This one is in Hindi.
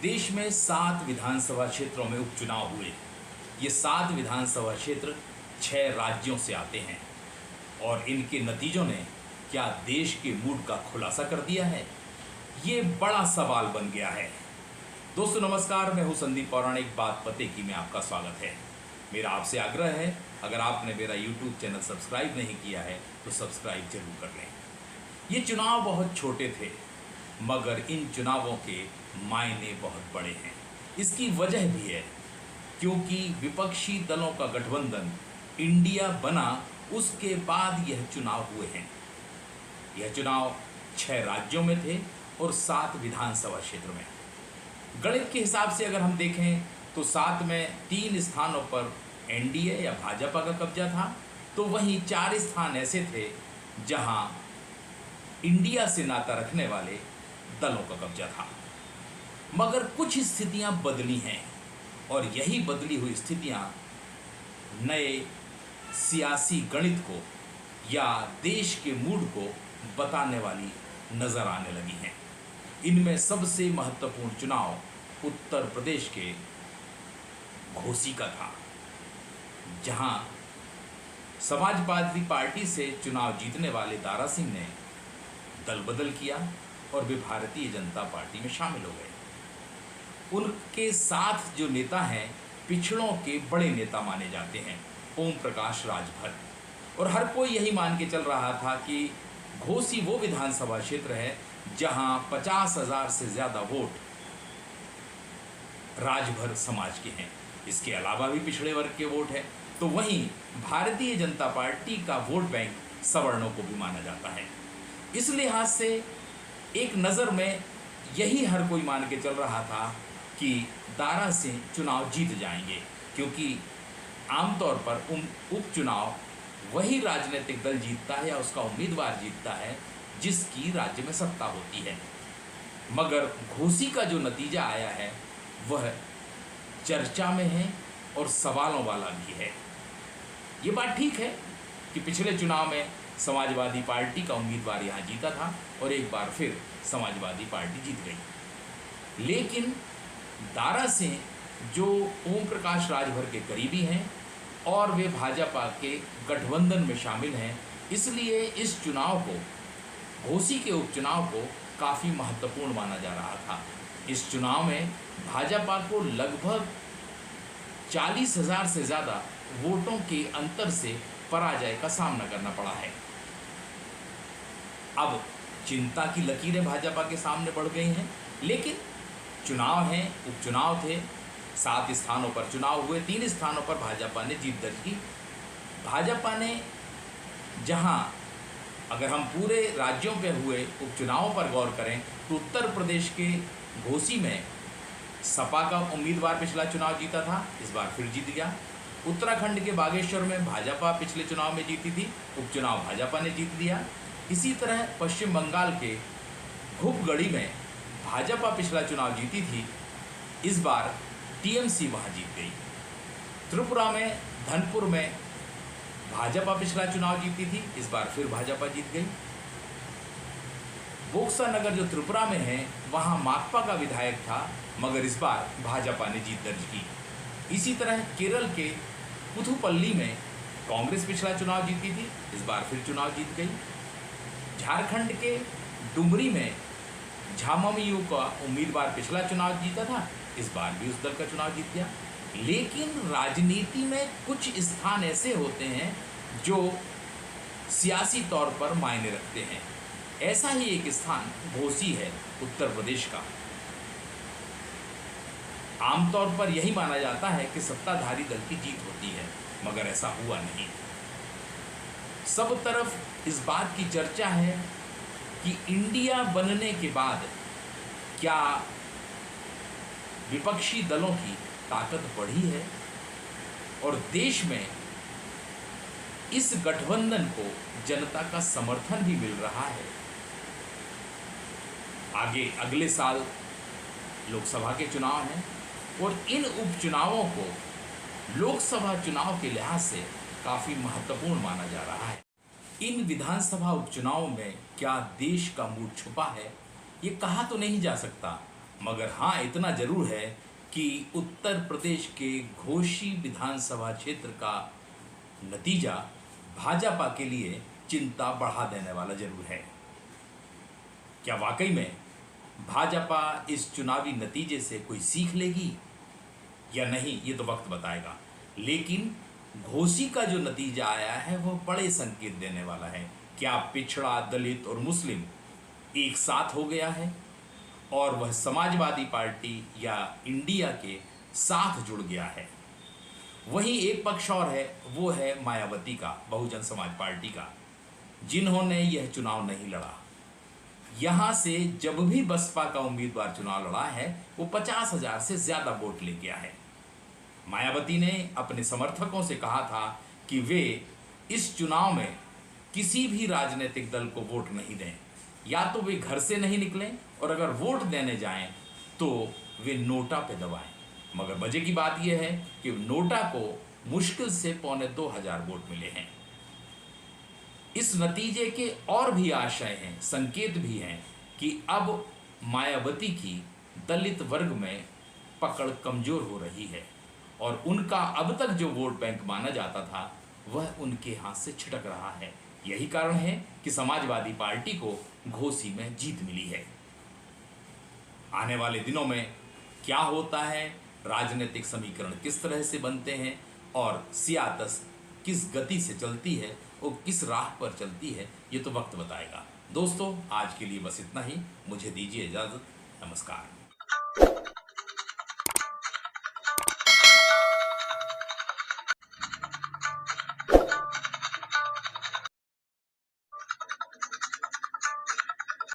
देश में 7 विधानसभा क्षेत्रों में उपचुनाव हुए। ये 7 विधानसभा क्षेत्र 6 राज्यों से आते हैं और इनके नतीजों ने क्या देश के मूड का खुलासा कर दिया है, ये बड़ा सवाल बन गया है। दोस्तों नमस्कार, मैं हूं संदीप पौराणिक। बात पते की में आपका स्वागत है। मेरा आपसे आग्रह है, अगर आपने मेरा YouTube चैनल सब्सक्राइब नहीं किया है तो सब्सक्राइब जरूर कर लें। ये चुनाव बहुत छोटे थे मगर इन चुनावों के मायने बहुत बड़े हैं। इसकी वजह भी है क्योंकि विपक्षी दलों का गठबंधन इंडिया बना, उसके बाद यह चुनाव हुए हैं। यह चुनाव 6 राज्यों में थे और 7 विधानसभा क्षेत्र में। गणित के हिसाब से अगर हम देखें तो 7 में 3 स्थानों पर एनडीए या भाजपा का कब्जा था, तो वहीं 4 स्थान ऐसे थे जहां इंडिया से नाता रखने वाले दलों का कब्जा था। मगर कुछ स्थितियां बदली हैं और यही बदली हुई स्थितियां नए सियासी गणित को या देश के मूड को बताने वाली नजर आने लगी हैं। इनमें सबसे महत्वपूर्ण चुनाव उत्तर प्रदेश के घोसी का था, जहां समाजवादी पार्टी से चुनाव जीतने वाले दारा सिंह ने दल बदल किया और वे भारतीय जनता पार्टी में शामिल हो गए। उनके साथ जो नेता हैं पिछड़ों के बड़े नेता माने जाते हैं, ओम प्रकाश राजभर। और हर कोई यही मान के चल रहा था कि घोसी वो विधानसभा क्षेत्र है जहां 50,000 से ज़्यादा वोट राजभर समाज के हैं। इसके अलावा भी पिछड़े वर्ग के वोट हैं। तो वहीं भारतीय जनता पार्टी का वोट बैंक सवर्णों को भी माना जाता है। इस लिहाज से एक नज़र में यही हर कोई मान के चल रहा था कि दारा सिंह चुनाव जीत जाएंगे, क्योंकि आमतौर पर उपचुनाव वही राजनीतिक दल जीतता है या उसका उम्मीदवार जीतता है जिसकी राज्य में सत्ता होती है। मगर घोसी का जो नतीजा आया है वह चर्चा में है और सवालों वाला भी है। ये बात ठीक है कि पिछले चुनाव में समाजवादी पार्टी का उम्मीदवार यहाँ जीता था और एक बार फिर समाजवादी पार्टी जीत गई। लेकिन दारा सिंह जो ओम प्रकाश राजभर के करीबी हैं और वे भाजपा के गठबंधन में शामिल हैं, इसलिए इस चुनाव को, घोसी के उपचुनाव को काफ़ी महत्वपूर्ण माना जा रहा था। इस चुनाव में भाजपा को लगभग 40,000 से ज़्यादा वोटों के अंतर से पराजय का सामना करना पड़ा है। अब चिंता की लकीरें भाजपा के सामने बढ़ गई हैं, लेकिन चुनाव हैं, उपचुनाव थे। 7 स्थानों पर चुनाव हुए, 3 स्थानों पर भाजपा ने जीत दर्ज की। भाजपा ने जहां, अगर हम पूरे राज्यों पे हुए उपचुनावों पर गौर करें तो उत्तर प्रदेश के घोसी में सपा का उम्मीदवार पिछला चुनाव जीता था, इस बार फिर जीत गया। उत्तराखंड के बागेश्वर में भाजपा पिछले चुनाव में जीती थी, उपचुनाव भाजपा ने जीत लिया। इसी तरह पश्चिम बंगाल के धूपगढ़ी में भाजपा पिछला चुनाव जीती थी, इस बार टीएमसी वहाँ जीत गई। त्रिपुरा में धनपुर में भाजपा पिछला चुनाव जीती थी, इस बार फिर भाजपा जीत गई। बोक्सा नगर जो त्रिपुरा में है वहाँ माकपा का विधायक था, मगर इस बार भाजपा ने जीत दर्ज की। इसी तरह केरल के पुथुपल्ली में कांग्रेस पिछला चुनाव जीती थी, इस बार फिर चुनाव जीत गई। झारखंड के डुमरी में झामुमो का उम्मीदवार पिछला चुनाव जीता था, इस बार भी उस दल का चुनाव जीत गया। लेकिन राजनीति में कुछ स्थान ऐसे होते हैं जो सियासी तौर पर मायने रखते हैं। ऐसा ही एक स्थान घोसी है उत्तर प्रदेश का। आमतौर पर यही माना जाता है कि सत्ताधारी दल की जीत होती है, मगर ऐसा हुआ नहीं। सब तरफ इस बात की चर्चा है कि इंडिया बनने के बाद क्या विपक्षी दलों की ताकत बढ़ी है और देश में इस गठबंधन को जनता का समर्थन भी मिल रहा है। आगे अगले साल लोकसभा के चुनाव हैं और इन उपचुनावों को लोकसभा चुनाव के लिहाज से काफ़ी महत्वपूर्ण माना जा रहा है। इन विधानसभा उपचुनावों में क्या देश का मूड छुपा है, ये कहा तो नहीं जा सकता, मगर हाँ, इतना जरूर है कि उत्तर प्रदेश के घोसी विधानसभा क्षेत्र का नतीजा भाजपा के लिए चिंता बढ़ा देने वाला जरूर है। क्या वाकई में भाजपा इस चुनावी नतीजे से कोई सीख लेगी या नहीं, ये तो वक्त बताएगा। लेकिन घोसी का जो नतीजा आया है वो बड़े संकेत देने वाला है। क्या पिछड़ा, दलित और मुस्लिम एक साथ हो गया है और वह समाजवादी पार्टी या इंडिया के साथ जुड़ गया है? वहीं एक पक्ष और है, वो है मायावती का, बहुजन समाज पार्टी का, जिन्होंने यह चुनाव नहीं लड़ा। यहां से जब भी बसपा का उम्मीदवार चुनाव लड़ा है वो 50,000 से ज्यादा वोट ले गया है। मायावती ने अपने समर्थकों से कहा था कि वे इस चुनाव में किसी भी राजनीतिक दल को वोट नहीं दें, या तो वे घर से नहीं निकलें और अगर वोट देने जाएं तो वे नोटा पे दबाएं। मगर मजे की बात यह है कि नोटा को मुश्किल से 2,500 वोट मिले हैं। इस नतीजे के और भी आशय हैं, संकेत भी हैं कि अब मायावती की दलित वर्ग में पकड़ कमजोर हो रही है और उनका अब तक जो वोट बैंक माना जाता था वह उनके हाथ से छिटक रहा है। यही कारण है कि समाजवादी पार्टी को घोसी में जीत मिली है। आने वाले दिनों में क्या होता है, राजनीतिक समीकरण किस तरह से बनते हैं और सियासत किस गति से चलती है, वो किस राह पर चलती है, ये तो वक्त बताएगा। दोस्तों, आज के लिए बस इतना ही। मुझे दीजिए इजाज़त। नमस्कार।